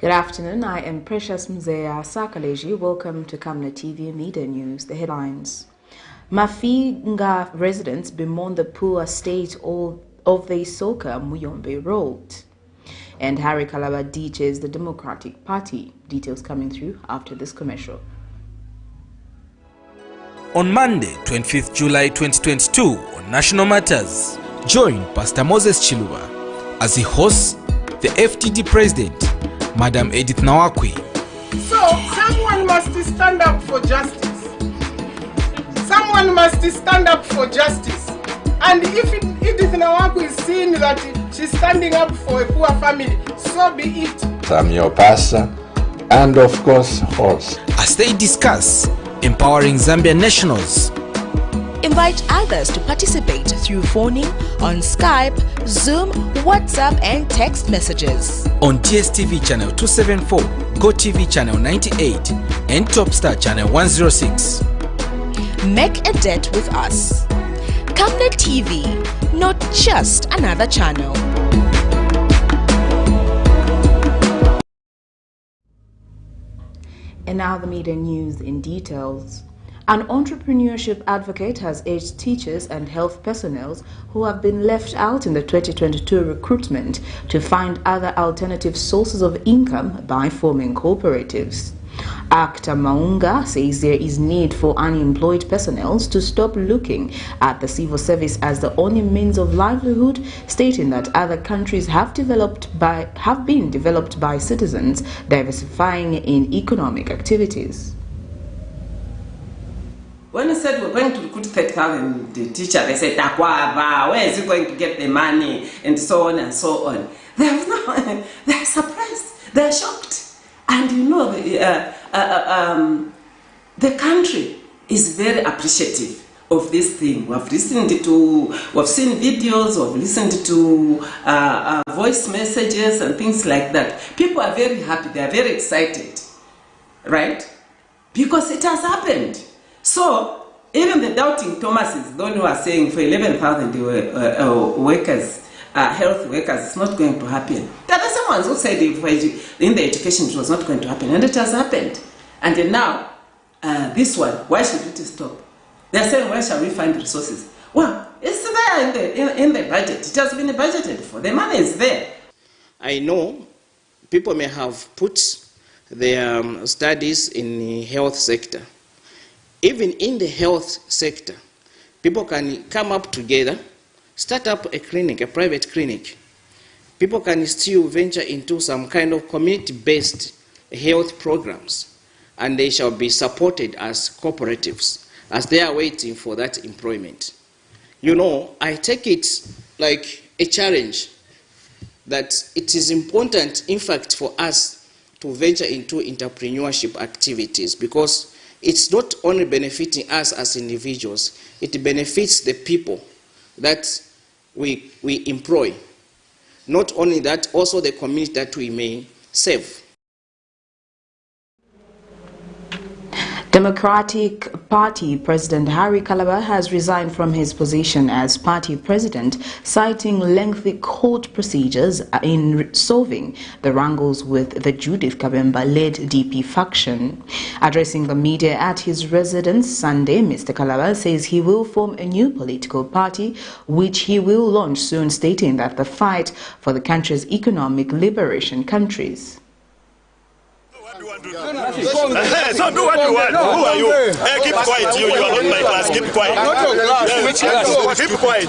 Good afternoon, I am Precious Mzea Sakaleji. Welcome to Camnet TV Midday News. The headlines. MAFINGA residents bemoan the poor state of the ISOKA-MUYOMBE road. And KALABA ditches the Democratic Party. Details coming through after this commercial. On Monday, 25th July 2022, on National Matters, join Pastor Moses Chiluba as he hosts the FTD President, Madam Edith Nawakwi. So, someone must stand up for justice. Someone must stand up for justice. And if Edith Nawakwi is seeing that she's standing up for a poor family, so be it. I'm your pastor, and of course, host. As they discuss empowering Zambian nationals. Invite others to participate through phoning, on Skype, Zoom, WhatsApp and text messages. On DSTV channel 274, GoTV channel 98 and Topstar channel 106. Make a date with us. Camnet TV, not just another channel. And now the media news in details. An entrepreneurship advocate has urged teachers and health personnel who have been left out in the 2022 recruitment to find other alternative sources of income by forming cooperatives. Actor Maunga says there is need for unemployed personnel to stop looking at the civil service as the only means of livelihood, stating that other countries have been developed by citizens diversifying in economic activities. When I said we're going to recruit 30,000 teachers, they said, where is he going to get the money, and so on and so on. They're surprised, they're shocked. And you know, the country is very appreciative of this thing. We've seen videos, we've listened to voice messages and things like that. People are very happy, they are very excited, right? Because it has happened. So, even the doubting Thomases, those who are saying for 11,000 workers, health workers, it's not going to happen. There are some ones who said in the education it was not going to happen, and it has happened. And then now, this one, why should it stop? They're saying, where shall we find resources? Well, it's there in the budget. It has been budgeted for. The money is there. I know people may have put their studies in the health sector. Even in the health sector, people can come up together, start up a clinic, a private clinic. People can still venture into some kind of community-based health programs, and they shall be supported as cooperatives as they are waiting for that employment. You know, I take it like a challenge that it is important, in fact, for us to venture into entrepreneurship activities, because it's not only benefiting us as individuals, it benefits the people that we employ. Not only that, also the community that we may serve. Democratic Party President KALABA has resigned from his position as party president, citing lengthy court procedures in solving the wrangles with the Judith Kabemba-led DP faction. Addressing the media at his residence Sunday, Mr. KALABA says he will form a new political party, which he will launch soon, stating that the fight for the country's economic liberation countries. So do what you want. Who are you? Hey, keep quiet. You are not my class. Keep quiet. Keep quiet.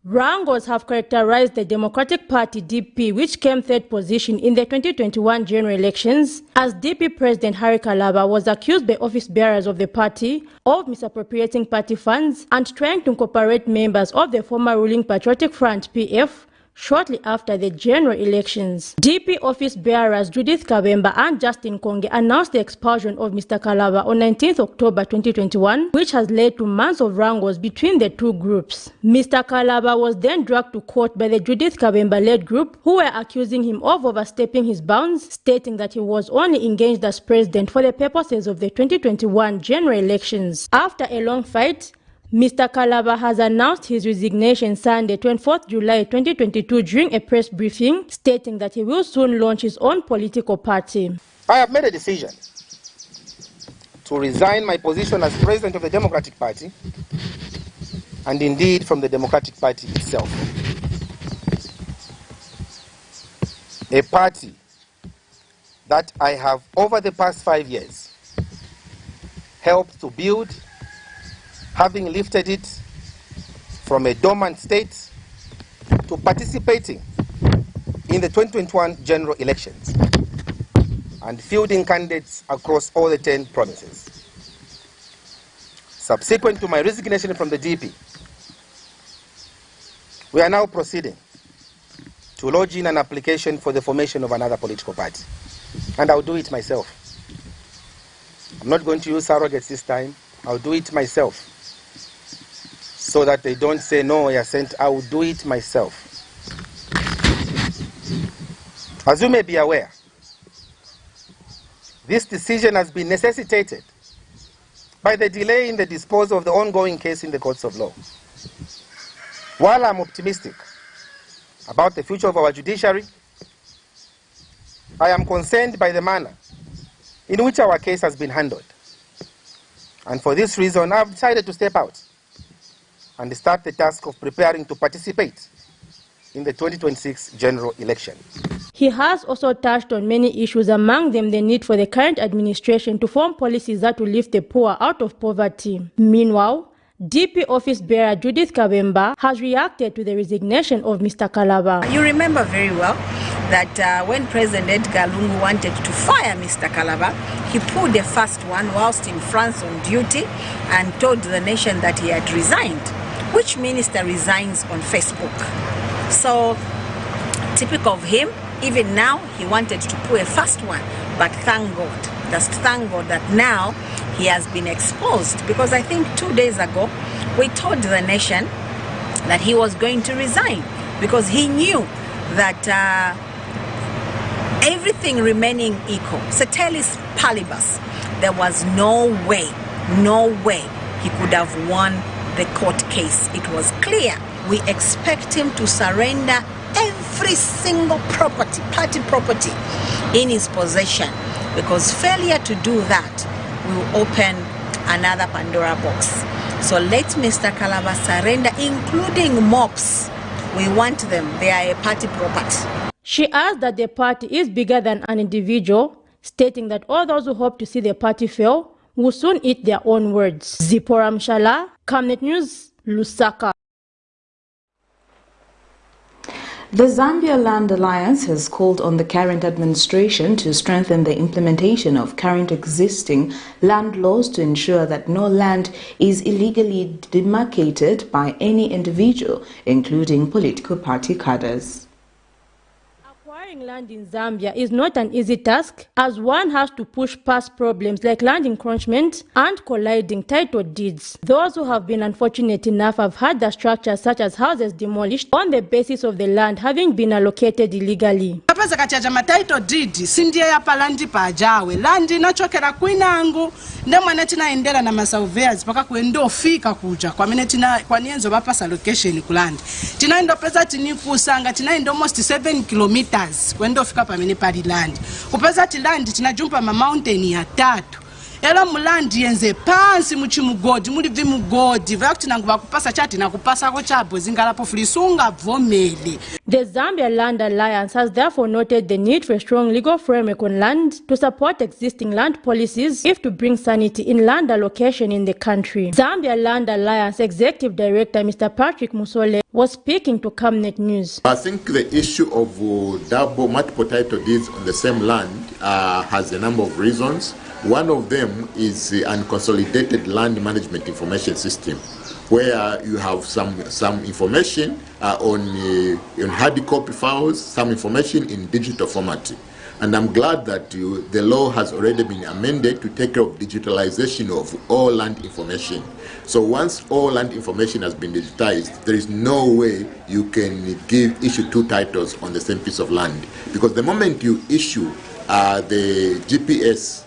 Wrangles have characterized the Democratic Party DP, which came third position in the 2021 general elections, as DP President KALABA was accused by office bearers of the party of misappropriating party funds and trying to incorporate members of the former ruling Patriotic Front PF shortly after the general elections. DP office bearers Judith Kabemba and Justin Konge announced the expulsion of Mr. KALABA on 19th October 2021, which has led to months of wrangles between the two groups. Mr. KALABA was then dragged to court by the Judith Kabemba-led group, who were accusing him of overstepping his bounds, stating that he was only engaged as president for the purposes of the 2021 general elections. After a long fight, Mr. Kalaba has announced his resignation Sunday, 24th July 2022 during a press briefing, stating that he will soon launch his own political party. I have made a decision to resign my position as president of the Democratic Party, and indeed from the Democratic Party itself. A party that I have, over the past 5 years, helped to build, having lifted it from a dormant state to participating in the 2021 general elections and fielding candidates across all the 10 provinces. Subsequent to my resignation from the DP, we are now proceeding to lodge in an application for the formation of another political party. And I'll do it myself. I'm not going to use surrogates this time. I'll do it myself. So that they don't say, no, you're sent. I will do it myself. As you may be aware, this decision has been necessitated by the delay in the disposal of the ongoing case in the courts of law. While I'm optimistic about the future of our judiciary, I am concerned by the manner in which our case has been handled. And for this reason, I've decided to step out and start the task of preparing to participate in the 2026 general election. He has also touched on many issues, among them the need for the current administration to form policies that will lift the poor out of poverty. Meanwhile, DP office bearer Judith Kabemba has reacted to the resignation of Mr. Kalaba. You remember very well that when President Edgar Lungu wanted to fire Mr. Kalaba, he pulled the first one whilst in France on duty and told the nation that he had resigned. Which minister resigns on Facebook? So, typical of him, even now he wanted to pull a first one, but thank God, just thank God that now he has been exposed, because I think 2 days ago we told the nation that he was going to resign because he knew that everything remaining equal, ceteris paribus, there was no way he could have won the court case. It was clear. We expect him to surrender every single property, party property in his possession, because failure to do that will open another Pandora box. So let Mr. Kalaba surrender, including MOPs. We want them. They are a party property. She adds that the party is bigger than an individual, stating that all those who hope to see the party fail will soon eat their own words. Zipporah Mshala, Camnet News, Lusaka. The Zambia Land Alliance has called on the current administration to strengthen the implementation of current existing land laws to ensure that no land is illegally demarcated by any individual, including political party cadres. Acquiring land in Zambia is not an easy task, as one has to push past problems like land encroachment and colliding title deeds. Those who have been unfortunate enough have had their structures such as houses demolished on the basis of the land having been allocated illegally. Title deed sindiye yapa landi pajawe landi nachokera kwinangu ndemwe tinaendera na masurveyors paka kuendofika kuja kwa tina kwa nienzo bapasa location kulandi tinaenda pesa tinikusanga tinaenda almost 7 kilometers kuendofika pamene pali land kupeza land tinajumpa ma mountain ya 3 era mulandi yenze pansi muchimugodi muli vimugodi vakuti nangu bakupasa chati nakupasa ko chabo zingalapo fulisunga vomeli. The Zambia Land Alliance has therefore noted the need for a strong legal framework on land to support existing land policies if to bring sanity in land allocation in the country. Zambia Land Alliance Executive Director Mr. Patrick Musole was speaking to Camnet News. I think the issue of multiple title deeds on the same land has a number of reasons. One of them is the unconsolidated land management information system, where you have some information on hard copy files, some information in digital format. And I'm glad that the law has already been amended to take care of digitalization of all land information. So once all land information has been digitized, there is no way you can issue 2 titles on the same piece of land. Because the moment you issue the GPS,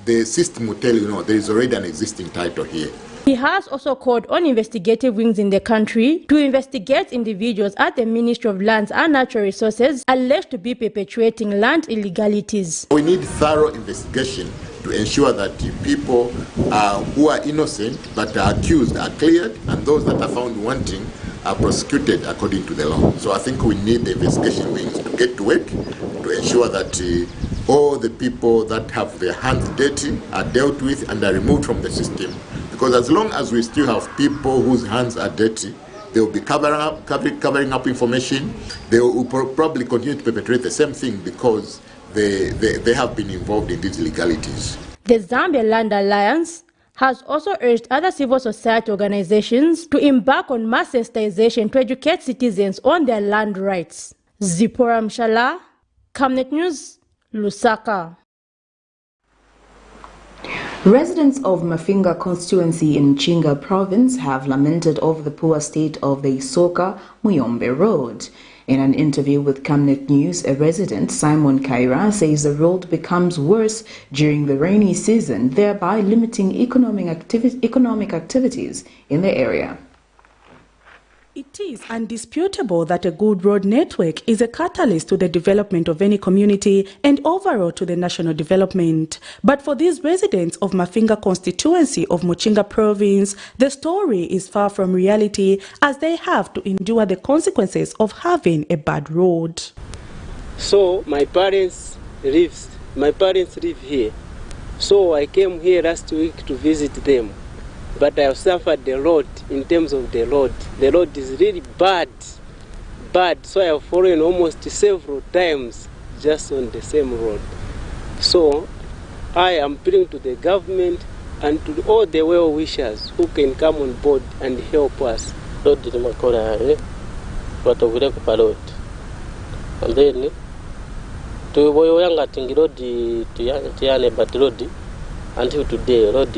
the system will tell you, no, there is already an existing title here. He has also called on investigative wings in the country to investigate individuals at the Ministry of Lands and Natural Resources alleged to be perpetuating land illegalities. We need thorough investigation to ensure that people who are innocent but are accused are cleared, and those that are found wanting are prosecuted according to the law. So I think we need the investigation wings to get to work to ensure that all the people that have their hands dirty are dealt with and are removed from the system. Because as long as we still have people whose hands are dirty, they will be covering up information. They will probably continue to perpetrate the same thing because they have been involved in these illegalities. The Zambia Land Alliance has also urged other civil society organizations to embark on mass sensitization to educate citizens on their land rights. Zipporah Mshala, Camnet News, Lusaka. Residents of MAFINGA constituency in Chinga province have lamented over the poor state of the ISOKA-MUYOMBE road. In an interview with Camnet News, a resident, Simon Kaira, says the road becomes worse during the rainy season, thereby limiting economic activities in the area. It is undisputable that a good road network is a catalyst to the development of any community and overall to the national development. But for these residents of MAFINGA constituency of Muchinga province, the story is far from reality as they have to endure the consequences of having a bad road. So my parents live here. So I came here last week to visit them. But I have suffered a lot in terms of the road. The road is really bad. So I have fallen almost several times just on the same road. So I am appealing to the government and to all the well-wishers who can come on board and help us. And then until today, road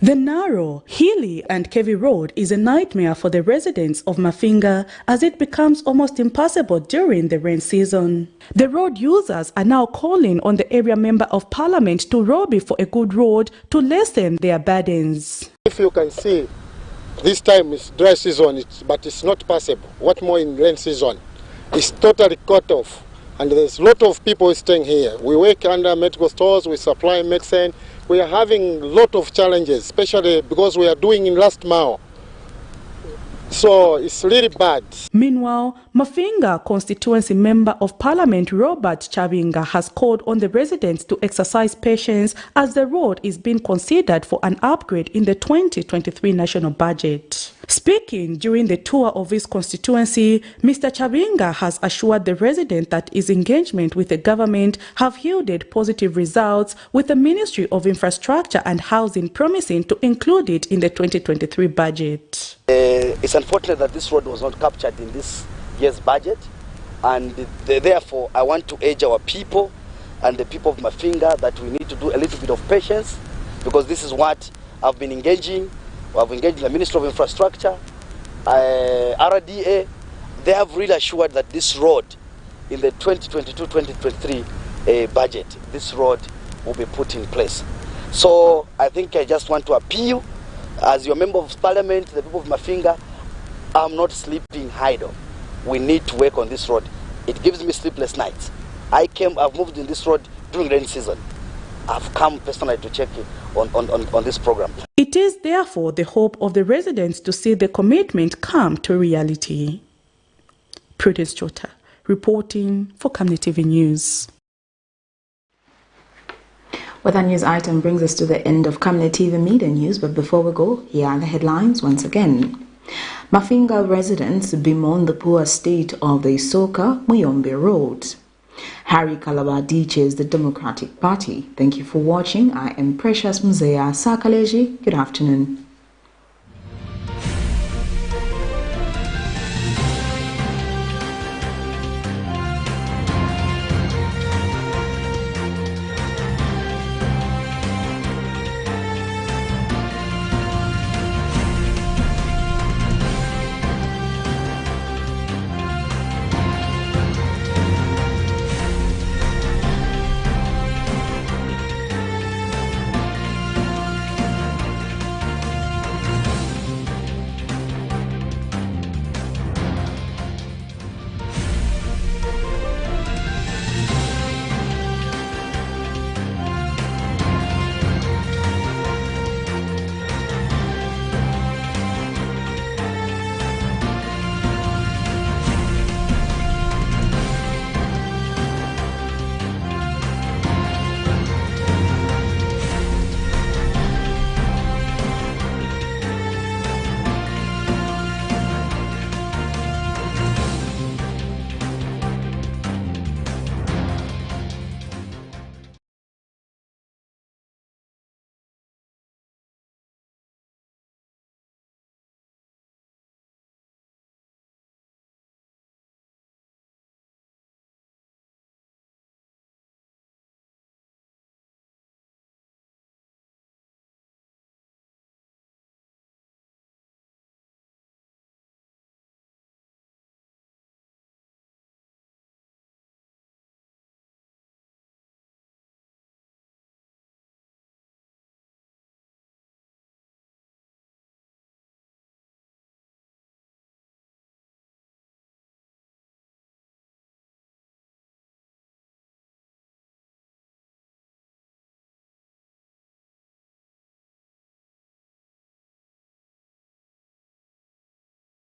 the narrow, hilly and heavy road is a nightmare for the residents of MAFINGA as it becomes almost impassable during the rain season. The road users are now calling on the area member of parliament to lobby for a good road to lessen their burdens. If you can see, this time is dry season, but it's not passable. What more in rain season? It's totally cut off. And there's a lot of people staying here. We work under medical stores, we supply medicine. We are having a lot of challenges, especially because we are doing in last mile. So it's really bad. Meanwhile, MAFINGA constituency member of parliament Robert Chabinga has called on the residents to exercise patience as the road is being considered for an upgrade in the 2023 national budget. Speaking during the tour of his constituency, Mr. Chabinga has assured the resident that his engagement with the government have yielded positive results, with the Ministry of Infrastructure and Housing promising to include it in the 2023 budget. It's unfortunate that this road was not captured in this year's budget, and therefore I want to urge our people and the people of MAFINGA that we need to do a little bit of patience, because this is what I've been engaging. I've engaged the Ministry of Infrastructure, RDA. They have really assured that this road, in the 2022-2023 budget, this road will be put in place. So I think I just want to appeal, as your member of parliament, the people of MAFINGA, I'm not sleeping idle. We need to work on this road. It gives me sleepless nights. I've moved in this road during rain season. I've come personally to check on this program. It is therefore the hope of the residents to see the commitment come to reality. Prudence Chota, reporting for Camnet TV News. Well, that news item brings us to the end of Camnet TV Media News, but before we go, here are the headlines once again. MAFINGA residents bemoan the poor state of the ISOKA-MUYOMBE road. Harry KALABA ditches the Democratic Party. Thank you for watching. I am Precious Mzea Sakaleji. Good afternoon.